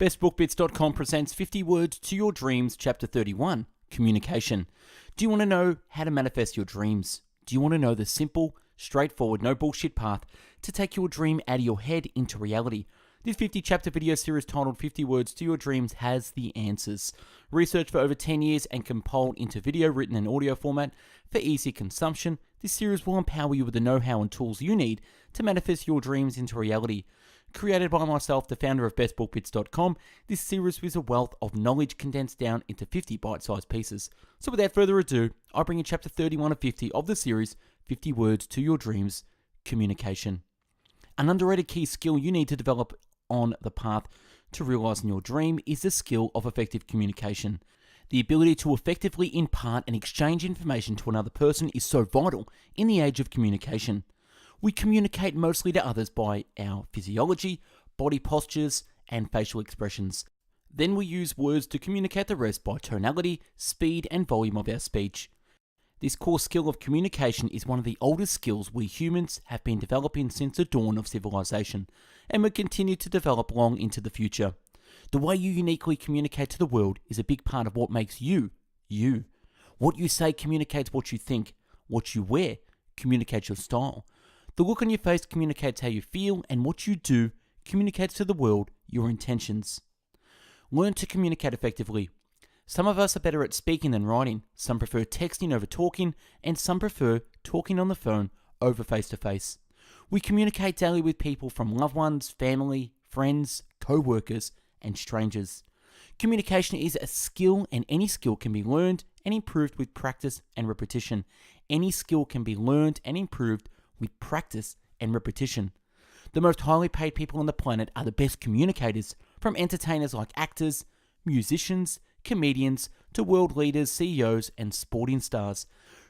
bestbookbits.com presents 50 Words to Your Dreams, Chapter 31, Communication. Do you want to know how to manifest your dreams? Do you want to know the simple, straightforward, no bullshit path to take your dream out of your head into reality? This 50-chapter video series titled 50 Words to Your Dreams has the answers. Researched for over 10 years and compiled into video, written and audio format for easy consumption, this series will empower you with the know-how and tools you need to manifest your dreams into reality. Created by myself, the founder of bestbookbits.com, this series is a wealth of knowledge condensed down into 50 bite-sized pieces. So without further ado, I bring you chapter 31 of 50 of the series, 50 Words to Your Dreams, Communication. An underrated key skill you need to develop on the path to realizing your dream is the skill of effective communication. The ability to effectively impart and exchange information to another person is so vital in the age of communication. We communicate mostly to others by our physiology, body postures, and facial expressions. Then we use words to communicate the rest by tonality, speed, and volume of our speech. This core skill of communication is one of the oldest skills we humans have been developing since the dawn of civilization, and will continue to develop long into the future. The way you uniquely communicate to the world is a big part of what makes you, you. What you say communicates what you think. What you wear communicates your style. The look on your face communicates how you feel, and what you do communicates to the world your intentions. Learn to communicate effectively. Some of us are better at speaking than writing, some prefer texting over talking, and some prefer talking on the phone over face-to-face. We communicate daily with people from loved ones, family, friends, co-workers, and strangers. Communication is a skill, and any skill can be learned and improved with practice and repetition. Any skill can be learned and improved with practice and repetition. The most highly paid people on the planet are the best communicators, from entertainers like actors, musicians, comedians, to world leaders, CEOs, and sporting stars,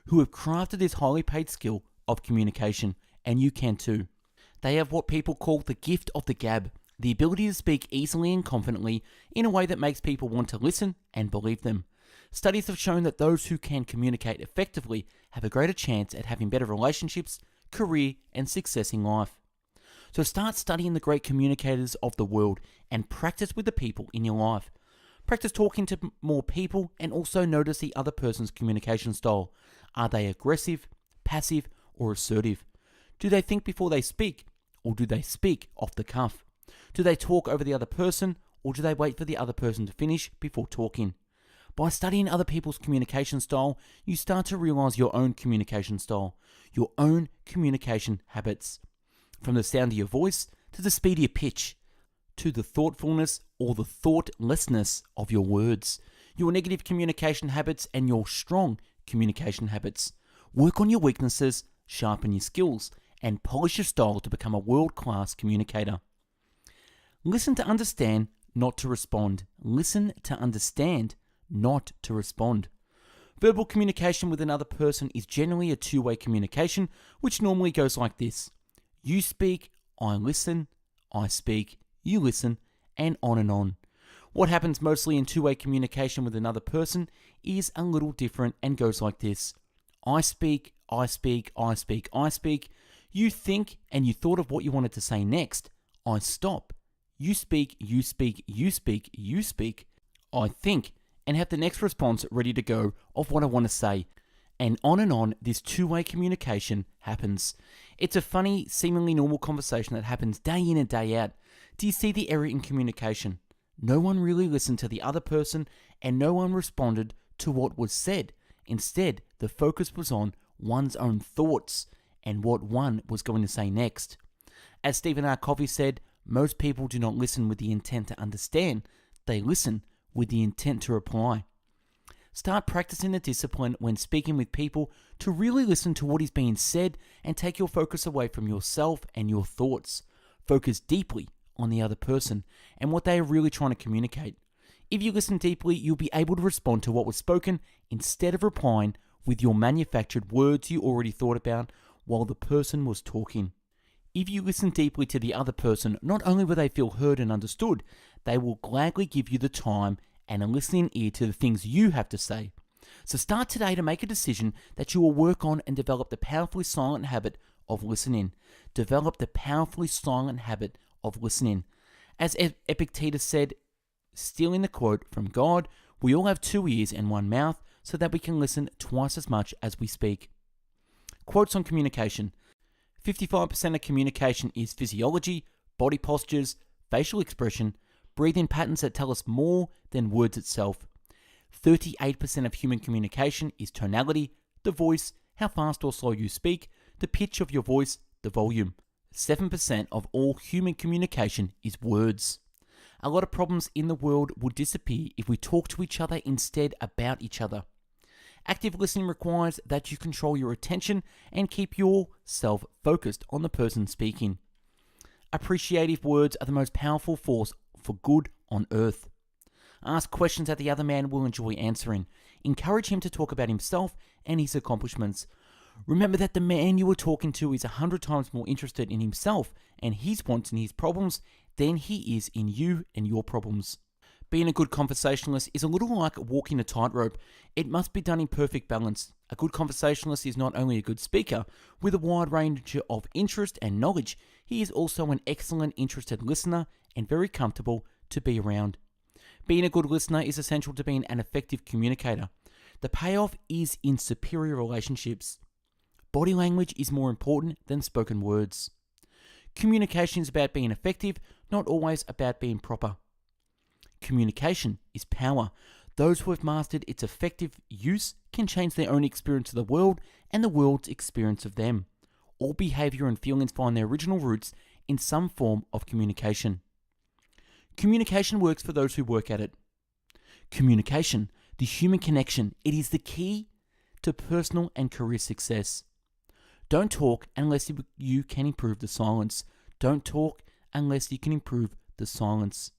who have crafted this highly paid skill of communication, and you can too. They have what people call the gift of the gab, the ability to speak easily and confidently in a way that makes people want to listen and believe them. Studies have shown that those who can communicate effectively have a greater chance at having better relationships, career, and success in life. So start studying the great communicators of the world and practice with the people in your life. Practice talking to more people and also notice the other person's communication style. Are they aggressive, passive, or assertive? Do they think before they speak, or do they speak off the cuff? Do they talk over the other person, or do they wait for the other person to finish before talking? By studying other people's communication style, you start to realize your own communication style, your own communication habits. From the sound of your voice, to the speed of your pitch, to the thoughtfulness or the thoughtlessness of your words, your negative communication habits and your strong communication habits. Work on your weaknesses, sharpen your skills, and polish your style to become a world-class communicator. Listen to understand, not to respond. Listen to understand, not to respond. Verbal communication with another person is generally a two-way communication, which normally goes like this. You speak, I listen, I speak, you listen, and on and on. What happens mostly in two-way communication with another person is a little different and goes like this. I speak, I speak, I speak, I speak. You think and you thought of what you wanted to say next. I stop. You speak, you speak, you speak, you speak. I think and have the next response ready to go of what I want to say. And on this two-way communication happens. It's a funny, seemingly normal conversation that happens day in and day out. Do you see the error in communication? No one really listened to the other person and no one responded to what was said. Instead, the focus was on one's own thoughts and what one was going to say next. As Stephen R. Covey said, most people do not listen with the intent to understand. They listen with the intent to reply. Start practicing the discipline when speaking with people to really listen to what is being said and take your focus away from yourself and your thoughts. Focus deeply on the other person and what they are really trying to communicate. If you listen deeply, you'll be able to respond to what was spoken instead of replying with your manufactured words you already thought about while the person was talking. If you listen deeply to the other person, not only will they feel heard and understood, they will gladly give you the time and a listening ear to the things you have to say. So start today to make a decision that you will work on and develop the powerfully silent habit of listening. Develop the powerfully silent habit of listening. As Epictetus said, Stealing the quote from God, we all have 2 ears and 1 mouth so that we can listen twice as much as we speak. Quotes on communication. 55% of communication is physiology, body postures, facial expression, breathing patterns that tell us more than words itself. 38% of human communication is tonality, the voice, how fast or slow you speak, the pitch of your voice, the volume. 7% of all human communication is words. A lot of problems in the world would disappear if we talk to each other instead about each other. Active listening requires that you control your attention and keep yourself focused on the person speaking. Appreciative words are the most powerful force for good on earth. Ask questions that the other man will enjoy answering. Encourage him to talk about himself and his accomplishments. Remember that the man you are talking to is 100 times more interested in himself and his wants and his problems than he is in you and your problems. Being a good conversationalist is a little like walking a tightrope. It must be done in perfect balance. A good conversationalist is not only a good speaker with a wide range of interest and knowledge, he is also an excellent interested listener and very comfortable to be around. Being a good listener is essential to being an effective communicator. The payoff is in superior relationships. Body language is more important than spoken words. Communication is about being effective, not always about being proper. Communication is power. Those who have mastered its effective use can change their own experience of the world and the world's experience of them. All behavior and feelings find their original roots in some form of communication. Communication works for those who work at it. Communication, the human connection, it is the key to personal and career success. Don't talk unless you can improve the silence. Don't talk unless you can improve the silence.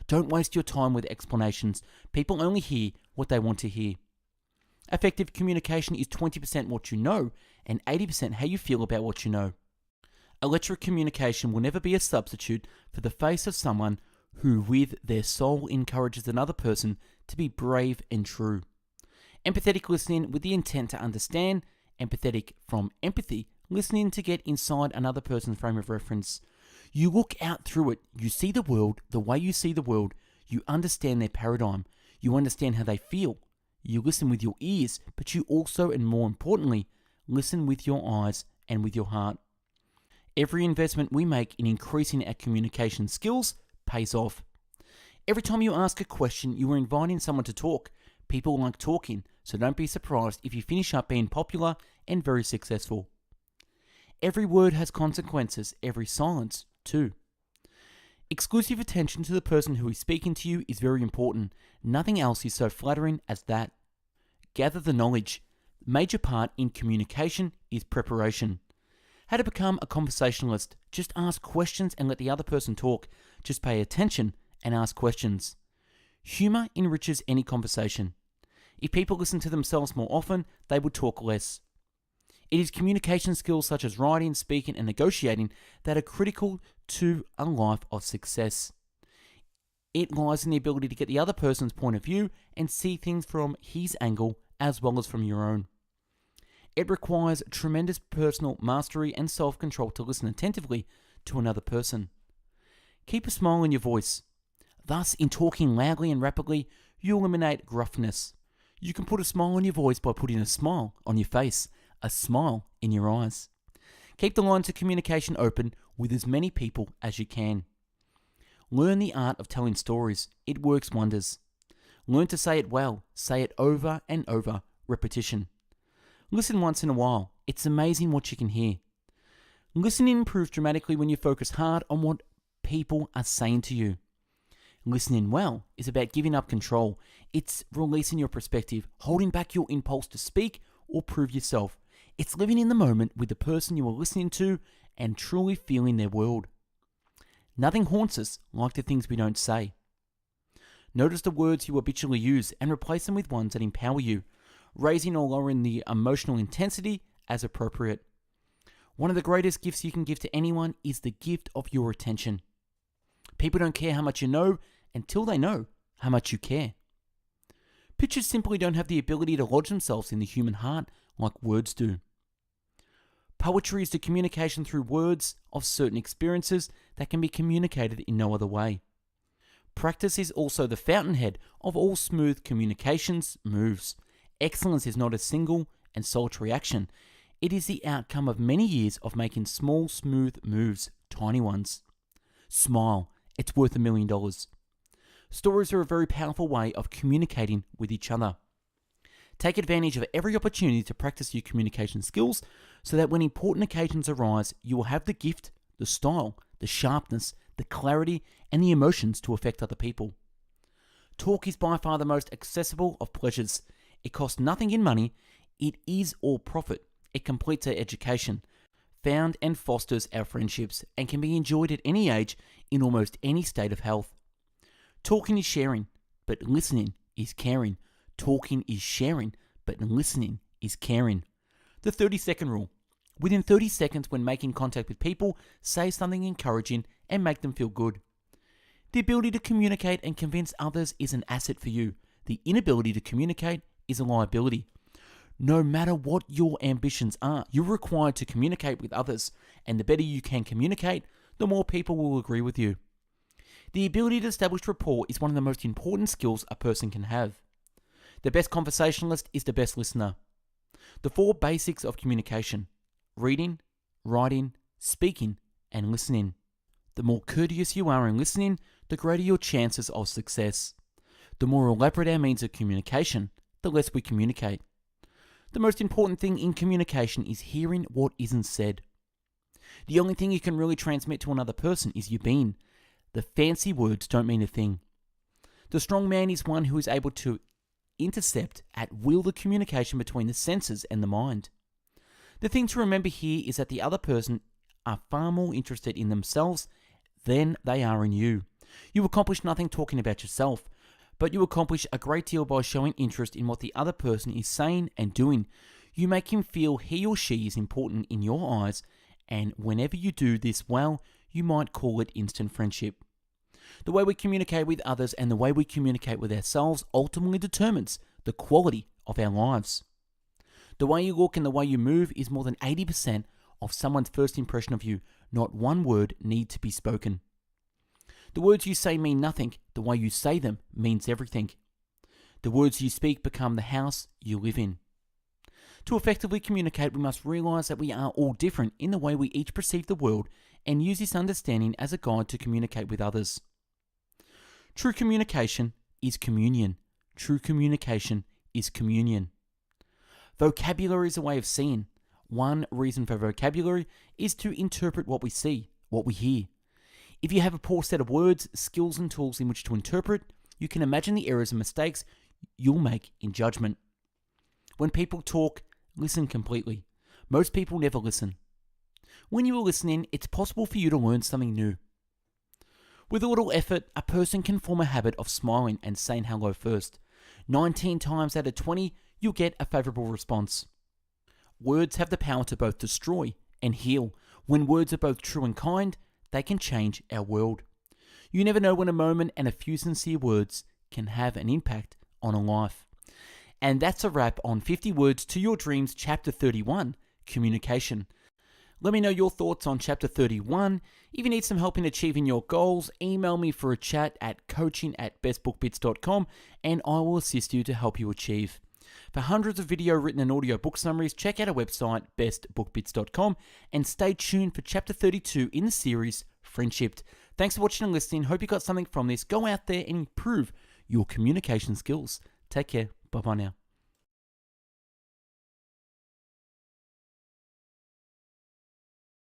Don't waste your time with explanations. People only hear what they want to hear. Effective communication is 20% what you know and 80% how you feel about what you know. Electric communication will never be a substitute for the face of someone who with their soul encourages another person to be brave and true. Empathetic listening with the intent to understand. Empathetic from empathy, listening to get inside another person's frame of reference. You look out through it, you see the world the way you see the world, you understand their paradigm, you understand how they feel. You listen with your ears, but you also, and more importantly, listen with your eyes and with your heart. Every investment we make in increasing our communication skills pays off. Every time you ask a question, you are inviting someone to talk. People like talking, so don't be surprised if you finish up being popular and very successful. Every word has consequences, every silence too. Exclusive attention to the person who is speaking to you is very important. Nothing else is so flattering as that. Gather the knowledge. Major part in communication is preparation. How to become a conversationalist. Just ask questions and let the other person talk. Just pay attention and ask questions. Humor enriches any conversation. If people listen to themselves more often, they would talk less. It is communication skills such as writing, speaking, and negotiating that are critical to a life of success. It lies in the ability to get the other person's point of view and see things from his angle as well as from your own. It requires tremendous personal mastery and self-control to listen attentively to another person. Keep a smile in your voice. Thus, in talking loudly and rapidly, you eliminate gruffness. You can put a smile on your voice by putting a smile on your face, a smile in your eyes. Keep the lines of communication open with as many people as you can. Learn the art of telling stories. It works wonders. Learn to say it well. Say it over and over. Repetition. Listen once in a while. It's amazing what you can hear. Listening improves dramatically when you focus hard on what people are saying to you. Listening well is about giving up control. It's releasing your perspective, holding back your impulse to speak or prove yourself. It's living in the moment with the person you are listening to and truly feeling their world. Nothing haunts us like the things we don't say. Notice the words you habitually use and replace them with ones that empower you, raising or lowering the emotional intensity as appropriate. One of the greatest gifts you can give to anyone is the gift of your attention. People don't care how much you know until they know how much you care. Pictures simply don't have the ability to lodge themselves in the human heart like words do. Poetry is the communication through words of certain experiences that can be communicated in no other way. Practice is also the fountainhead of all smooth communications moves. Excellence is not a single and solitary action. It is the outcome of many years of making small, smooth moves, tiny ones. Smile. It's worth $1 million. Stories are a very powerful way of communicating with each other. Take advantage of every opportunity to practice your communication skills so that when important occasions arise, you will have the gift, the style, the sharpness, the clarity, and the emotions to affect other people. Talk is by far the most accessible of pleasures. It costs nothing in money. It is all profit. It completes our education, found and fosters our friendships, and can be enjoyed at any age in almost any state of health. Talking is sharing, but listening is caring. Talking is sharing, but listening is caring. The 30-second rule. Within 30 seconds when making contact with people, say something encouraging and make them feel good. The ability to communicate and convince others is an asset for you. The inability to communicate is a liability. No matter what your ambitions are, you're required to communicate with others, and the better you can communicate, the more people will agree with you. The ability to establish rapport is one of the most important skills a person can have. The best conversationalist is the best listener. The 4 basics of communication: reading, writing, speaking, and listening. The more courteous you are in listening, the greater your chances of success. The more elaborate our means of communication, the less we communicate. The most important thing in communication is hearing what isn't said. The only thing you can really transmit to another person is your being. The fancy words don't mean a thing. The strong man is one who is able to intercept at will the communication between the senses and the mind. The thing to remember here is that the other person are far more interested in themselves than they are in you. You accomplish nothing talking about yourself, but you accomplish a great deal by showing interest in what the other person is saying and doing. You make him feel he or she is important in your eyes, and whenever you do this well, you might call it instant friendship. The way we communicate with others and the way we communicate with ourselves ultimately determines the quality of our lives. The way you look and the way you move is more than 80% of someone's first impression of you. Not one word need to be spoken. The words you say mean nothing. The way you say them means everything. The words you speak become the house you live in. To effectively communicate, we must realize that we are all different in the way we each perceive the world and use this understanding as a guide to communicate with others. True communication is communion. True communication is communion. Vocabulary is a way of seeing. One reason for vocabulary is to interpret what we see, what we hear. If you have a poor set of words, skills, and tools in which to interpret, you can imagine the errors and mistakes you'll make in judgment. When people talk, listen completely. Most people never listen. When you are listening, it's possible for you to learn something new. With a little effort, a person can form a habit of smiling and saying hello first. 19 times out of 20, you'll get a favorable response. Words have the power to both destroy and heal. When words are both true and kind, they can change our world. You never know when a moment and a few sincere words can have an impact on a life. And that's a wrap on 50 Words to Your Dreams, Chapter 31, Communication. Let me know your thoughts on Chapter 31. If you need some help in achieving your goals, email me for a chat at coaching@bestbookbits.com and I will assist you to help you achieve. For hundreds of video, written and audio book summaries, check out our website, bestbookbits.com, and stay tuned for Chapter 32 in the series, Friendship. Thanks for watching and listening. Hope you got something from this. Go out there and improve your communication skills. Take care. Bye-bye now.